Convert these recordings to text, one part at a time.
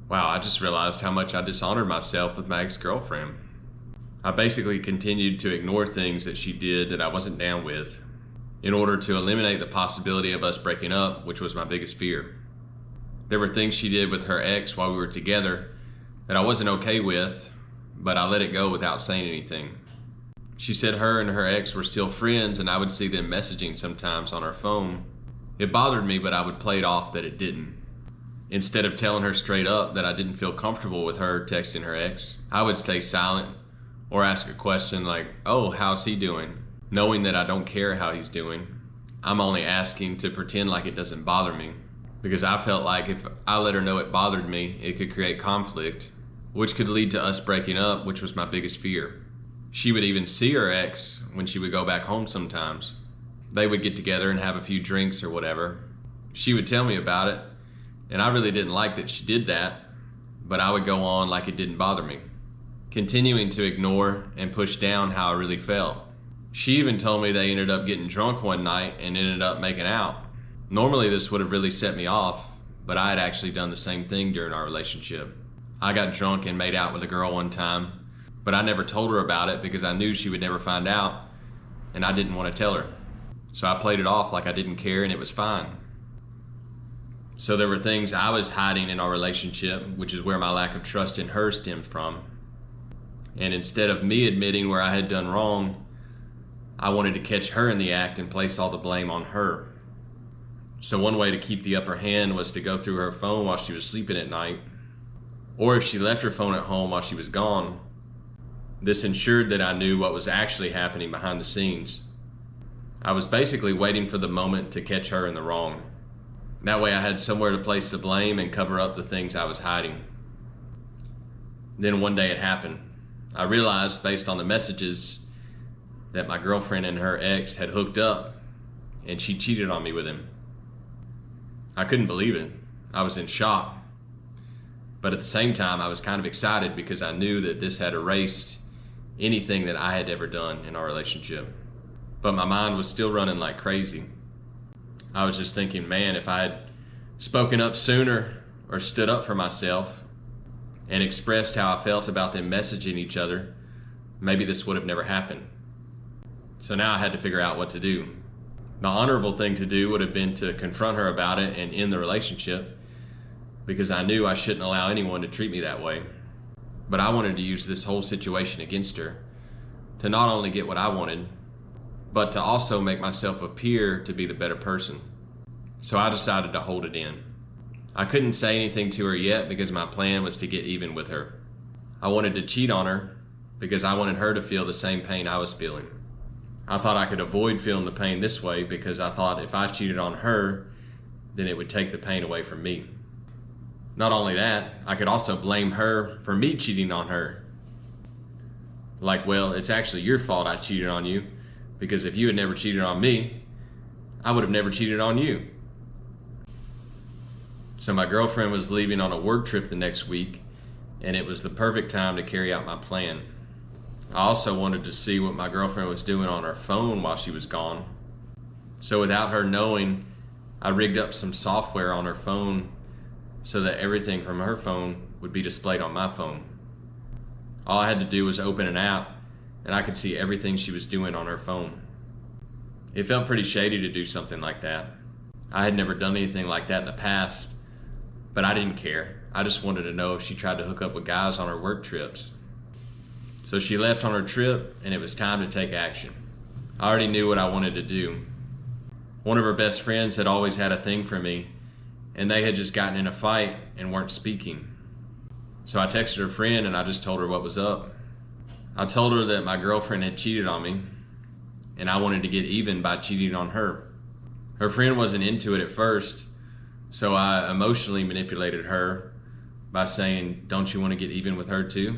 Wow, I just realized how much I dishonored myself with my ex-girlfriend. I basically continued to ignore things that she did that I wasn't down with in order to eliminate the possibility of us breaking up, which was my biggest fear. There were things she did with her ex while we were together that I wasn't okay with, but I let it go without saying anything. She said her and her ex were still friends and I would see them messaging sometimes on her phone. It bothered me, but I would play it off that it didn't. Instead of telling her straight up that I didn't feel comfortable with her texting her ex, I would stay silent or ask a question like, "Oh, how's he doing?" Knowing that I don't care how he's doing. I'm only asking to pretend like it doesn't bother me, because I felt like if I let her know it bothered me, it could create conflict, which could lead to us breaking up, which was my biggest fear. She would even see her ex when she would go back home sometimes. They would get together and have a few drinks or whatever. She would tell me about it, and I really didn't like that she did that, but I would go on like it didn't bother me, continuing to ignore and push down how I really felt. She even told me they ended up getting drunk one night and ended up making out. Normally this would have really set me off, but I had actually done the same thing during our relationship. I got drunk and made out with a girl one time, but I never told her about it because I knew she would never find out, and I didn't want to tell her. So I played it off like I didn't care and it was fine. So there were things I was hiding in our relationship, which is where my lack of trust in her stemmed from. And instead of me admitting where I had done wrong, I wanted to catch her in the act and place all the blame on her. So one way to keep the upper hand was to go through her phone while she was sleeping at night, or if she left her phone at home while she was gone. This ensured that I knew what was actually happening behind the scenes. I was basically waiting for the moment to catch her in the wrong. That way I had somewhere to place the blame and cover up the things I was hiding. Then one day it happened. I realized, based on the messages, that my girlfriend and her ex had hooked up and she cheated on me with him. I couldn't believe it. I was in shock. But at the same time, I was kind of excited because I knew that this had erased anything that I had ever done in our relationship. But my mind was still running like crazy. I was just thinking, man, if I had spoken up sooner or stood up for myself and expressed how I felt about them messaging each other, maybe this would have never happened. So now I had to figure out what to do. The honorable thing to do would have been to confront her about it and end the relationship, because I knew I shouldn't allow anyone to treat me that way. But I wanted to use this whole situation against her, to not only get what I wanted, but to also make myself appear to be the better person. So I decided to hold it in. I couldn't say anything to her yet because my plan was to get even with her. I wanted to cheat on her because I wanted her to feel the same pain I was feeling. I thought I could avoid feeling the pain this way because I thought if I cheated on her, then it would take the pain away from me. Not only that, I could also blame her for me cheating on her. Like, well, it's actually your fault I cheated on you, because if you had never cheated on me, I would have never cheated on you. So my girlfriend was leaving on a work trip the next week, and it was the perfect time to carry out my plan. I also wanted to see what my girlfriend was doing on her phone while she was gone. So without her knowing, I rigged up some software on her phone so that everything from her phone would be displayed on my phone. All I had to do was open an app and I could see everything she was doing on her phone. It felt pretty shady to do something like that. I had never done anything like that in the past, but I didn't care. I just wanted to know if she tried to hook up with guys on her work trips. So she left on her trip and it was time to take action. I already knew what I wanted to do. One of her best friends had always had a thing for me, and they had just gotten in a fight and weren't speaking. So I texted her friend and I just told her what was up. I told her that my girlfriend had cheated on me and I wanted to get even by cheating on her. Her friend wasn't into it at first, so I emotionally manipulated her by saying, "Don't you want to get even with her too?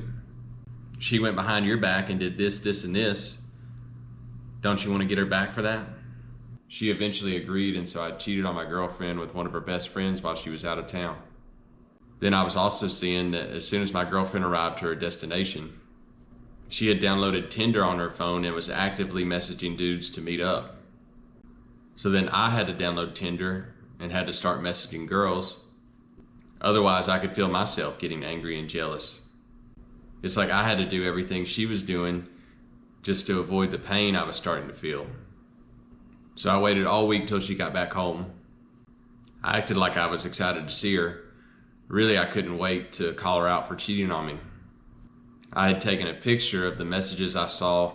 She went behind your back and did this, this, and this. Don't you want to get her back for that?" She eventually agreed, and so I cheated on my girlfriend with one of her best friends while she was out of town. Then I was also seeing that as soon as my girlfriend arrived to her destination, she had downloaded Tinder on her phone and was actively messaging dudes to meet up. So then I had to download Tinder and had to start messaging girls. Otherwise, I could feel myself getting angry and jealous. It's like I had to do everything she was doing just to avoid the pain I was starting to feel. So I waited all week till she got back home. I acted like I was excited to see her. Really, I couldn't wait to call her out for cheating on me. I had taken a picture of the messages I saw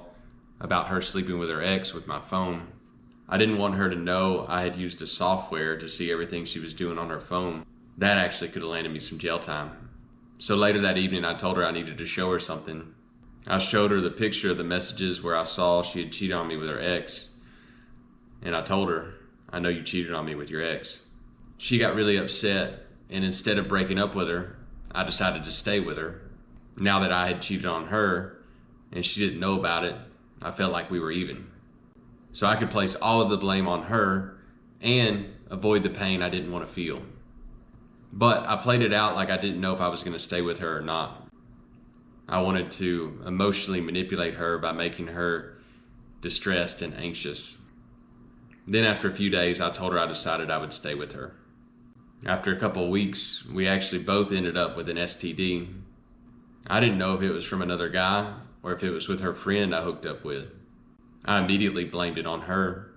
about her sleeping with her ex with my phone. I didn't want her to know I had used a software to see everything she was doing on her phone. That actually could have landed me some jail time. So later that evening, I told her I needed to show her something. I showed her the picture of the messages where I saw she had cheated on me with her ex. And I told her, "I know you cheated on me with your ex." She got really upset, and instead of breaking up with her, I decided to stay with her. Now that I had cheated on her, and she didn't know about it, I felt like we were even. So I could place all of the blame on her and avoid the pain I didn't want to feel. But I played it out like I didn't know if I was going to stay with her or not. I wanted to emotionally manipulate her by making her distressed and anxious. Then after a few days, I told her I decided I would stay with her. After a couple of weeks, we actually both ended up with an STD. I didn't know if it was from another guy or if it was with her friend I hooked up with. I immediately blamed it on her.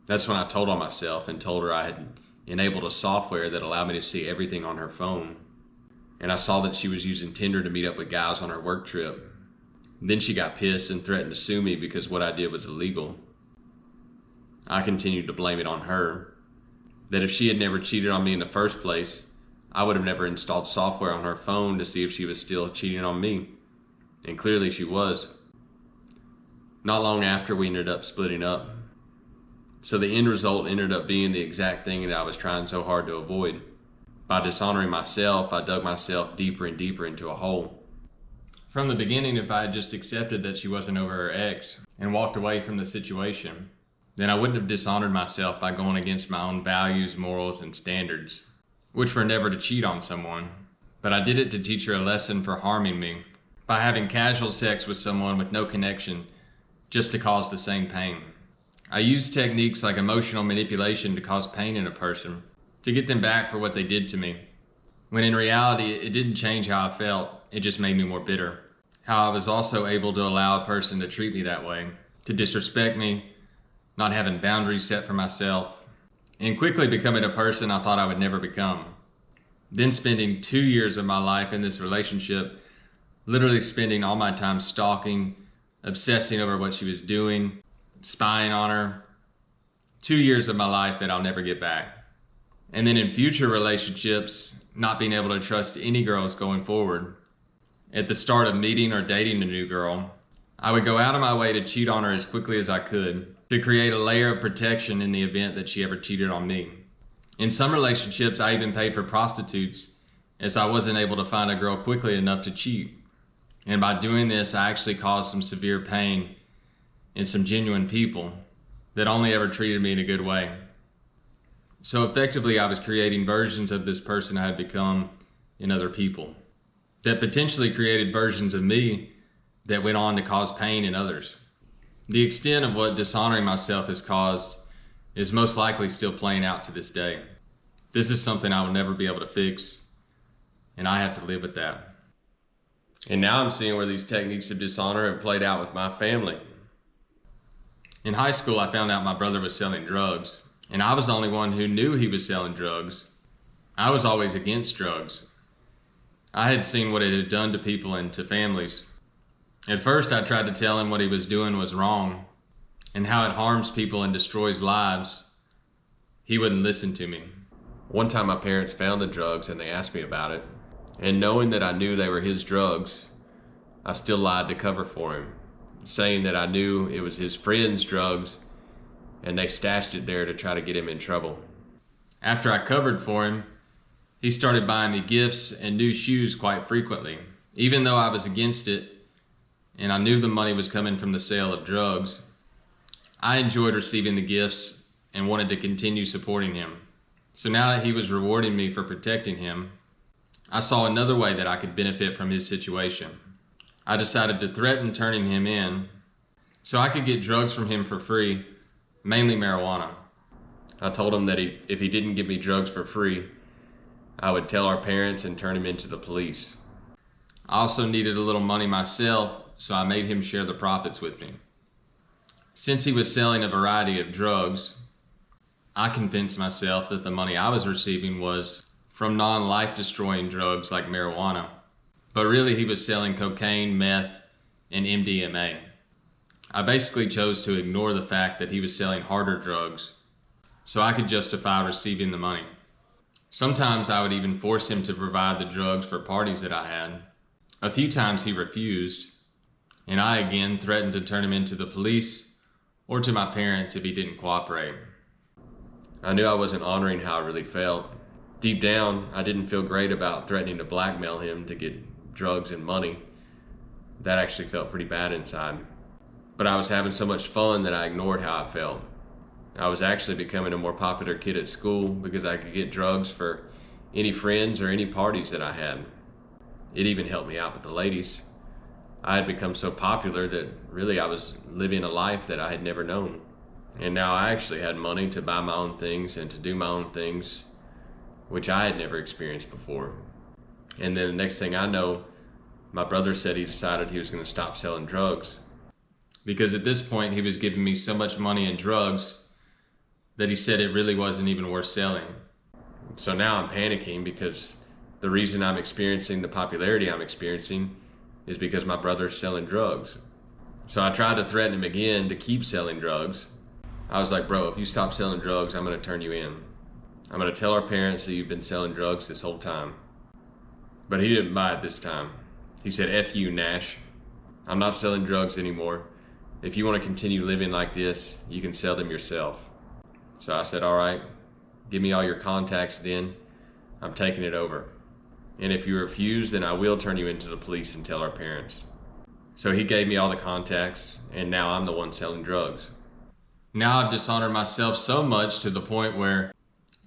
That's when I told on myself and told her I had enabled a software that allowed me to see everything on her phone. And I saw that she was using Tinder to meet up with guys on her work trip. Then she got pissed and threatened to sue me because what I did was illegal. I continued to blame it on her. That if she had never cheated on me in the first place, I would have never installed software on her phone to see if she was still cheating on me. And clearly she was. Not long after, we ended up splitting up. So the end result ended up being the exact thing that I was trying so hard to avoid. By dishonoring myself, I dug myself deeper and deeper into a hole. From the beginning, if I had just accepted that she wasn't over her ex and walked away from the situation, then I wouldn't have dishonored myself by going against my own values, morals, and standards, which were never to cheat on someone. But I did it to teach her a lesson for harming me by having casual sex with someone with no connection just to cause the same pain. I used techniques like emotional manipulation to cause pain in a person, to get them back for what they did to me. When in reality, it didn't change how I felt, it just made me more bitter. How I was also able to allow a person to treat me that way, to disrespect me, not having boundaries set for myself, and quickly becoming a person I thought I would never become. Then spending 2 years of my life in this relationship, literally spending all my time stalking, obsessing over what she was doing, spying on her. 2 years of my life that I'll never get back. And then in future relationships, not being able to trust any girls going forward. At the start of meeting or dating a new girl, I would go out of my way to cheat on her as quickly as I could, to create a layer of protection in the event that she ever cheated on me. In some relationships, I even paid for prostitutes, as I wasn't able to find a girl quickly enough to cheat. And by doing this, I actually caused some severe pain in some genuine people that only ever treated me in a good way. So effectively, I was creating versions of this person I had become in other people that potentially created versions of me that went on to cause pain in others. The extent of what dishonoring myself has caused is most likely still playing out to this day. This is something I will never be able to fix, and I have to live with that. And now I'm seeing where these techniques of dishonor have played out with my family. In high school, I found out my brother was selling drugs, and I was the only one who knew he was selling drugs. I was always against drugs. I had seen what it had done to people and to families. At first, I tried to tell him what he was doing was wrong and how it harms people and destroys lives. He wouldn't listen to me. One time my parents found the drugs and they asked me about it. And knowing that I knew they were his drugs, I still lied to cover for him, saying that I knew it was his friend's drugs and they stashed it there to try to get him in trouble. After I covered for him, he started buying me gifts and new shoes quite frequently, even though I was against it and I knew the money was coming from the sale of drugs. I enjoyed receiving the gifts and wanted to continue supporting him. So now that he was rewarding me for protecting him, I saw another way that I could benefit from his situation. I decided to threaten turning him in so I could get drugs from him for free, mainly marijuana. I told him that if he didn't give me drugs for free, I would tell our parents and turn him into the police. I also needed a little money myself, so I made him share the profits with me. Since he was selling a variety of drugs, I convinced myself that the money I was receiving was from non-life destroying drugs like marijuana. But really he was selling cocaine, meth, and MDMA. I basically chose to ignore the fact that he was selling harder drugs so I could justify receiving the money. Sometimes I would even force him to provide the drugs for parties that I had. A few times he refused, and I again threatened to turn him into the police or to my parents if he didn't cooperate. I knew I wasn't honoring how I really felt. Deep down, I didn't feel great about threatening to blackmail him to get drugs and money. That actually felt pretty bad inside. But I was having so much fun that I ignored how I felt. I was actually becoming a more popular kid at school because I could get drugs for any friends or any parties that I had. It even helped me out with the ladies. I had become so popular that really I was living a life that I had never known. And now I actually had money to buy my own things and to do my own things, which I had never experienced before. And then the next thing I know, my brother said he decided he was going to stop selling drugs. Because at this point he was giving me so much money in drugs that he said it really wasn't even worth selling. So now I'm panicking because the reason I'm experiencing the popularity I'm experiencing is because my brother's selling drugs. So I tried to threaten him again to keep selling drugs. I was like, bro, if you stop selling drugs, I'm going to turn you in. I'm going to tell our parents that you've been selling drugs this whole time. But he didn't buy it this time. He said, F you, Nash. I'm not selling drugs anymore. If you want to continue living like this, you can sell them yourself. So I said, all right, give me all your contacts then. I'm taking it over. And if you refuse, then I will turn you into the police and tell our parents. So he gave me all the contacts, and now I'm the one selling drugs. Now I've dishonored myself so much to the point where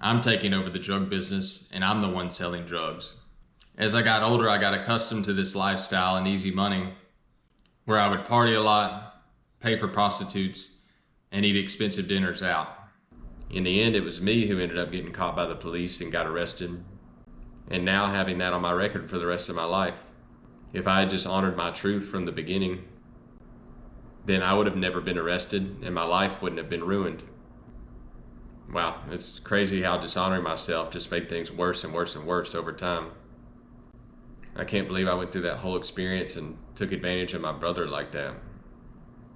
I'm taking over the drug business and I'm the one selling drugs. As I got older, I got accustomed to this lifestyle and easy money where I would party a lot, pay for prostitutes, and eat expensive dinners out. In the end, it was me who ended up getting caught by the police and got arrested, and now having that on my record for the rest of my life. If I had just honored my truth from the beginning, then I would have never been arrested and my life wouldn't have been ruined. Wow, it's crazy how dishonoring myself just made things worse and worse and worse over time. I can't believe I went through that whole experience and took advantage of my brother like that.